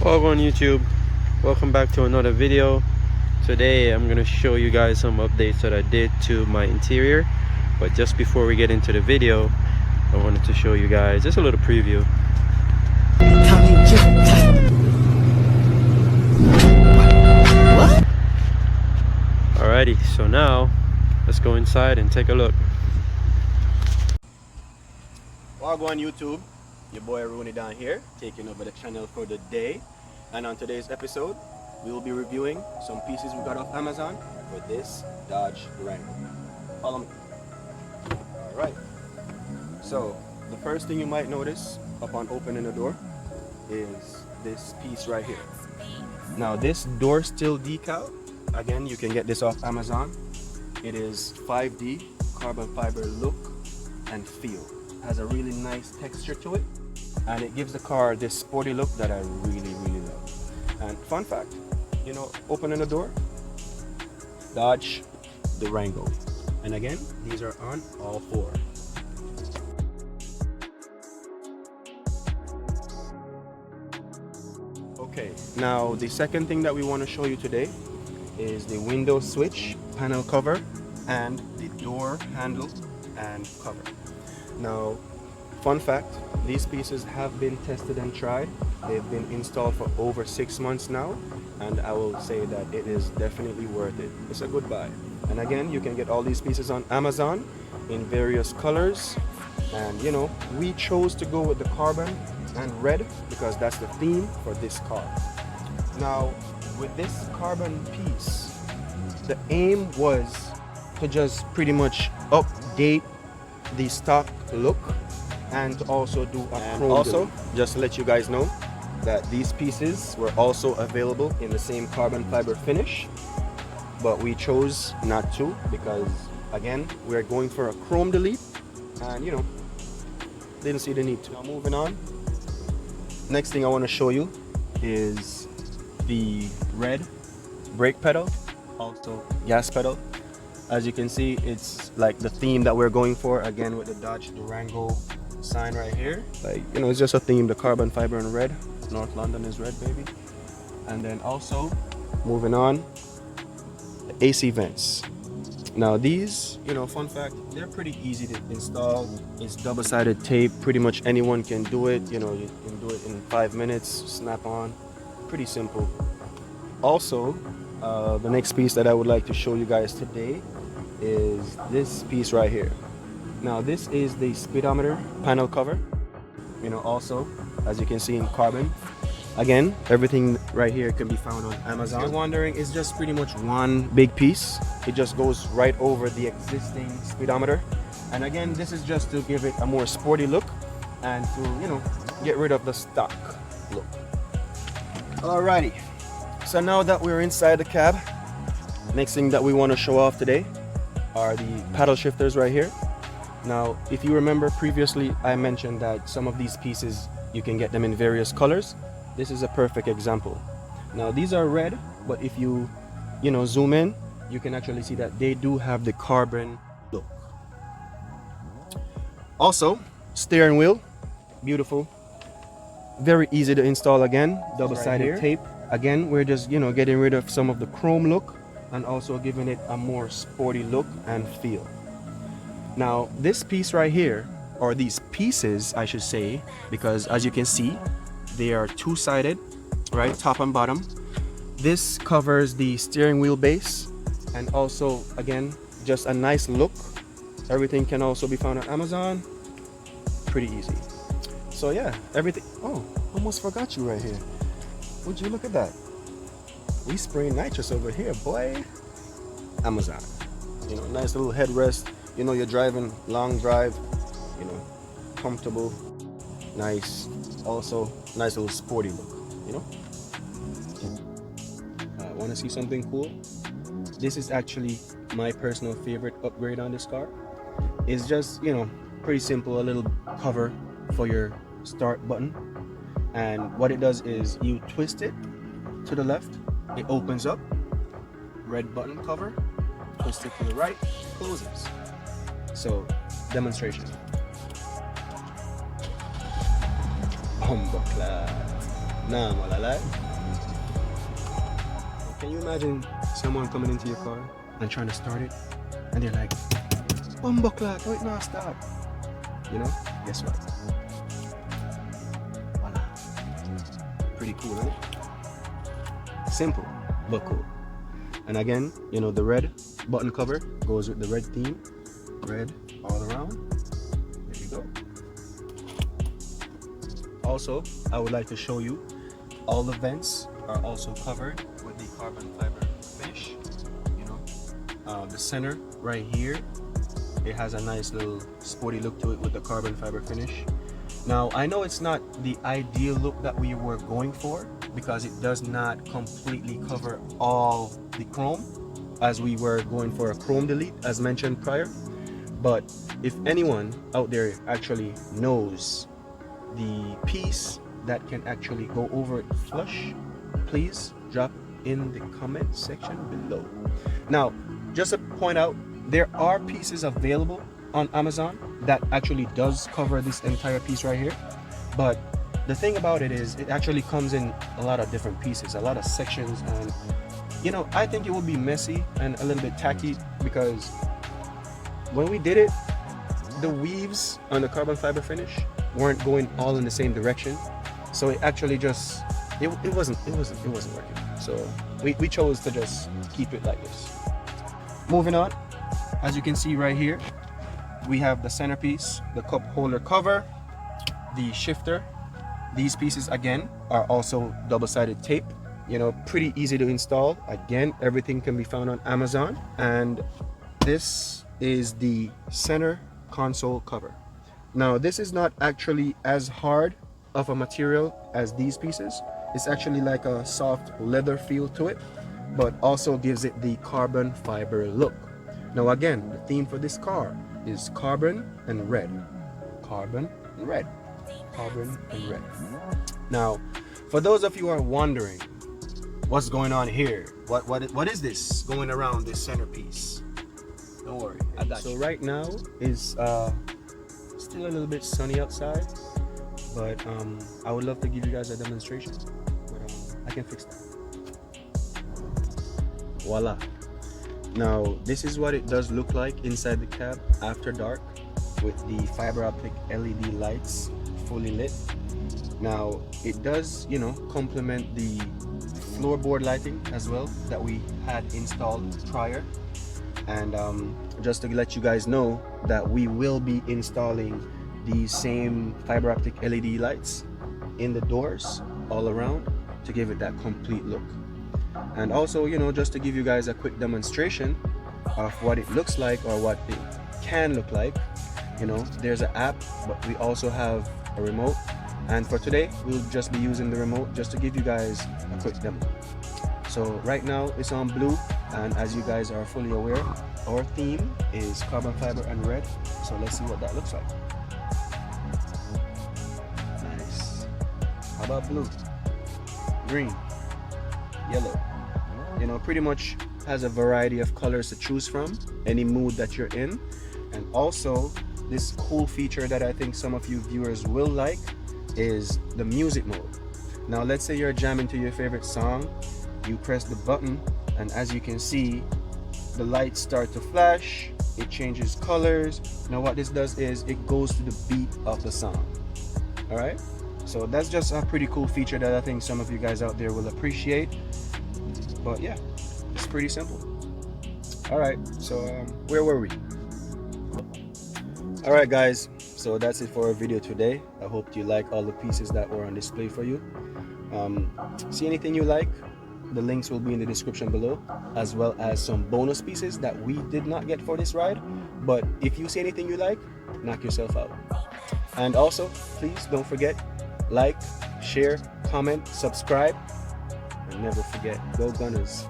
Hello on YouTube, welcome back to another video. Today I'm going to show you guys some updates that I did to my interior, but just before we get into the video I wanted to show you guys just a little preview. Alrighty, so now let's go inside and take a look. Welcome on YouTube, your boy Rooney down here, taking over the channel for the day. And on today's episode, we will be reviewing some pieces we got off Amazon for this Dodge Durango. Follow me. Alright, so the first thing you might notice upon opening the door is this piece right here. Now this door still decal, again you can get this off Amazon. It is 5D carbon fiber look and feel. It has a really nice texture to it, and it gives the car this sporty look that I really love. And fun fact, you know, opening the door, Dodge Durango. And again, these are on all four. Okay, now the second thing that we want to show you today is the window switch panel cover and the door handle and cover. Now, fun fact, these pieces have been tested and tried. They've been installed for over 6 months now, and I will say that it is definitely worth it. It's a good buy. And again, you can get all these pieces on Amazon in various colors. And you know, we chose to go with the carbon and red because that's the theme for this car. Now, with this carbon piece, the aim was to just pretty much update the stock look and to also do a chrome. Also, just to let you guys know that these pieces were also available in the same carbon fiber finish, but we chose not to because again we're going for a chrome delete, and you know, didn't see the need to. Now moving on, next thing I want to show you is the red brake pedal, also gas pedal. As you can see, it's like the theme that we're going for, again with the Dodge Durango sign right here. Like, you know, it's just a theme, the carbon fiber in red. North London is red, baby. And then also, moving on, the AC vents. Now these, you know, fun fact, they're pretty easy to install. It's double-sided tape, pretty much anyone can do it. You know, you can do it in 5 minutes, snap on, pretty simple. Also, the next piece that I would like to show you guys today is this piece right here. Now this is the speedometer panel cover, you know, also as you can see in carbon. Again, everything right here can be found on Amazon. If you're wondering, it's just pretty much one big piece. It just goes right over the existing speedometer, and again, this is just to give it a more sporty look and to, you know, get rid of the stock look. Alrighty, so now that we're inside the cab, next thing that we want to show off today are the paddle shifters right here. Now, if you remember previously, I mentioned that some of these pieces, you can get them in various colors. This is a perfect example. Now, these are red, but if you know, zoom in, you can actually see that they do have the carbon look. Also, steering wheel, beautiful. Very easy to install again, double-sided Right tape. Again, we're just, you know, getting rid of some of the chrome look and also giving it a more sporty look and feel. Now this piece right here, or these pieces I should say, because as you can see they are two-sided, right, top and bottom. This covers the steering wheel base, and also again just a nice look. Everything can also be found on Amazon, pretty easy. So yeah, everything. Oh, almost forgot you right here. Would you look at that? We spraying nitrous over here, boy. Amazon. You know, nice little headrest. You know, you're driving long drive, you know, comfortable, nice. Also, nice little sporty look, you know. Want to see something cool? This is actually my personal favorite upgrade on this car. It's just, you know, pretty simple, a little cover for your start button. And what it does is you twist it to the left, it opens up, red button cover, twist it to the right, closes. So, demonstration. Bumbleclad. Nah, malala. Can you imagine someone coming into your car and trying to start it, and they're like, "Bumbleclot, wait, no, stop." You know? Guess what? Voila. Pretty cool, isn't it? Simple, but cool. And again, you know, the red button cover goes with the red theme. Red all around. There you go. Also, I would like to show you all the vents are also covered with the carbon fiber finish. You know, the center right here, it has a nice little sporty look to it with the carbon fiber finish. Now, I know it's not the ideal look that we were going for because it does not completely cover all the chrome, as we were going for a chrome delete as mentioned prior. But if anyone out there actually knows the piece that can actually go over it flush, please drop in the comment section below. Now, just to point out, there are pieces available on Amazon that actually does cover this entire piece right here, but the thing about it is it actually comes in a lot of different pieces, a lot of sections, and you know, I think it would be messy and a little bit tacky because when we did it, the weaves on the carbon fiber finish weren't going all in the same direction, so it actually just it wasn't working. So we chose to just keep it like this. Moving on, as you can see right here, we have the centerpiece, the cup holder cover, the shifter. These pieces again are also double-sided tape, you know, pretty easy to install. Again, everything can be found on Amazon. And this is the center console cover. Now, this is not actually as hard of a material as these pieces. It's actually like a soft leather feel to it, but also gives it the carbon fiber look. Now again, the theme for this car is carbon and red. Carbon and red. Carbon and red. Now, for those of you who are wondering what's going on here, what is this going around this centerpiece? Don't worry, I got you. So right now is still a little bit sunny outside, but I would love to give you guys a demonstration, but I can fix that. Voila. Now this is what it does look like inside the cab after dark with the fiber optic LED lights fully lit. Now it does, you know, complement the floorboard lighting as well that we had installed prior. And just to let you guys know that we will be installing the same fiber optic LED lights in the doors all around to give it that complete look. And also, you know, just to give you guys a quick demonstration of what it looks like or what it can look like, you know, there's an app, but we also have a remote. And for today, we'll just be using the remote just to give you guys a quick demo. So right now it's on blue, and as you guys are fully aware, our theme is carbon fiber and red. So let's see what that looks like. Nice. How about blue, green, yellow? You know, pretty much has a variety of colors to choose from, any mood that you're in. And also this cool feature that I think some of you viewers will like is the music mode. Now let's say you're jamming to your favorite song, you press the button, and as you can see, the lights start to flash, it changes colors. Now what this does is it goes to the beat of the song. All right, so that's just a pretty cool feature that I think some of you guys out there will appreciate. But yeah, it's pretty simple. All right, so where were we? All right guys, so that's it for our video today. I hope you like all the pieces that were on display for you. See anything you like, the links will be in the description below, as well as some bonus pieces that we did not get for this ride. But if you see anything you like, knock yourself out. And also, please don't forget, like, share, comment, subscribe, and never forget, go Gunners.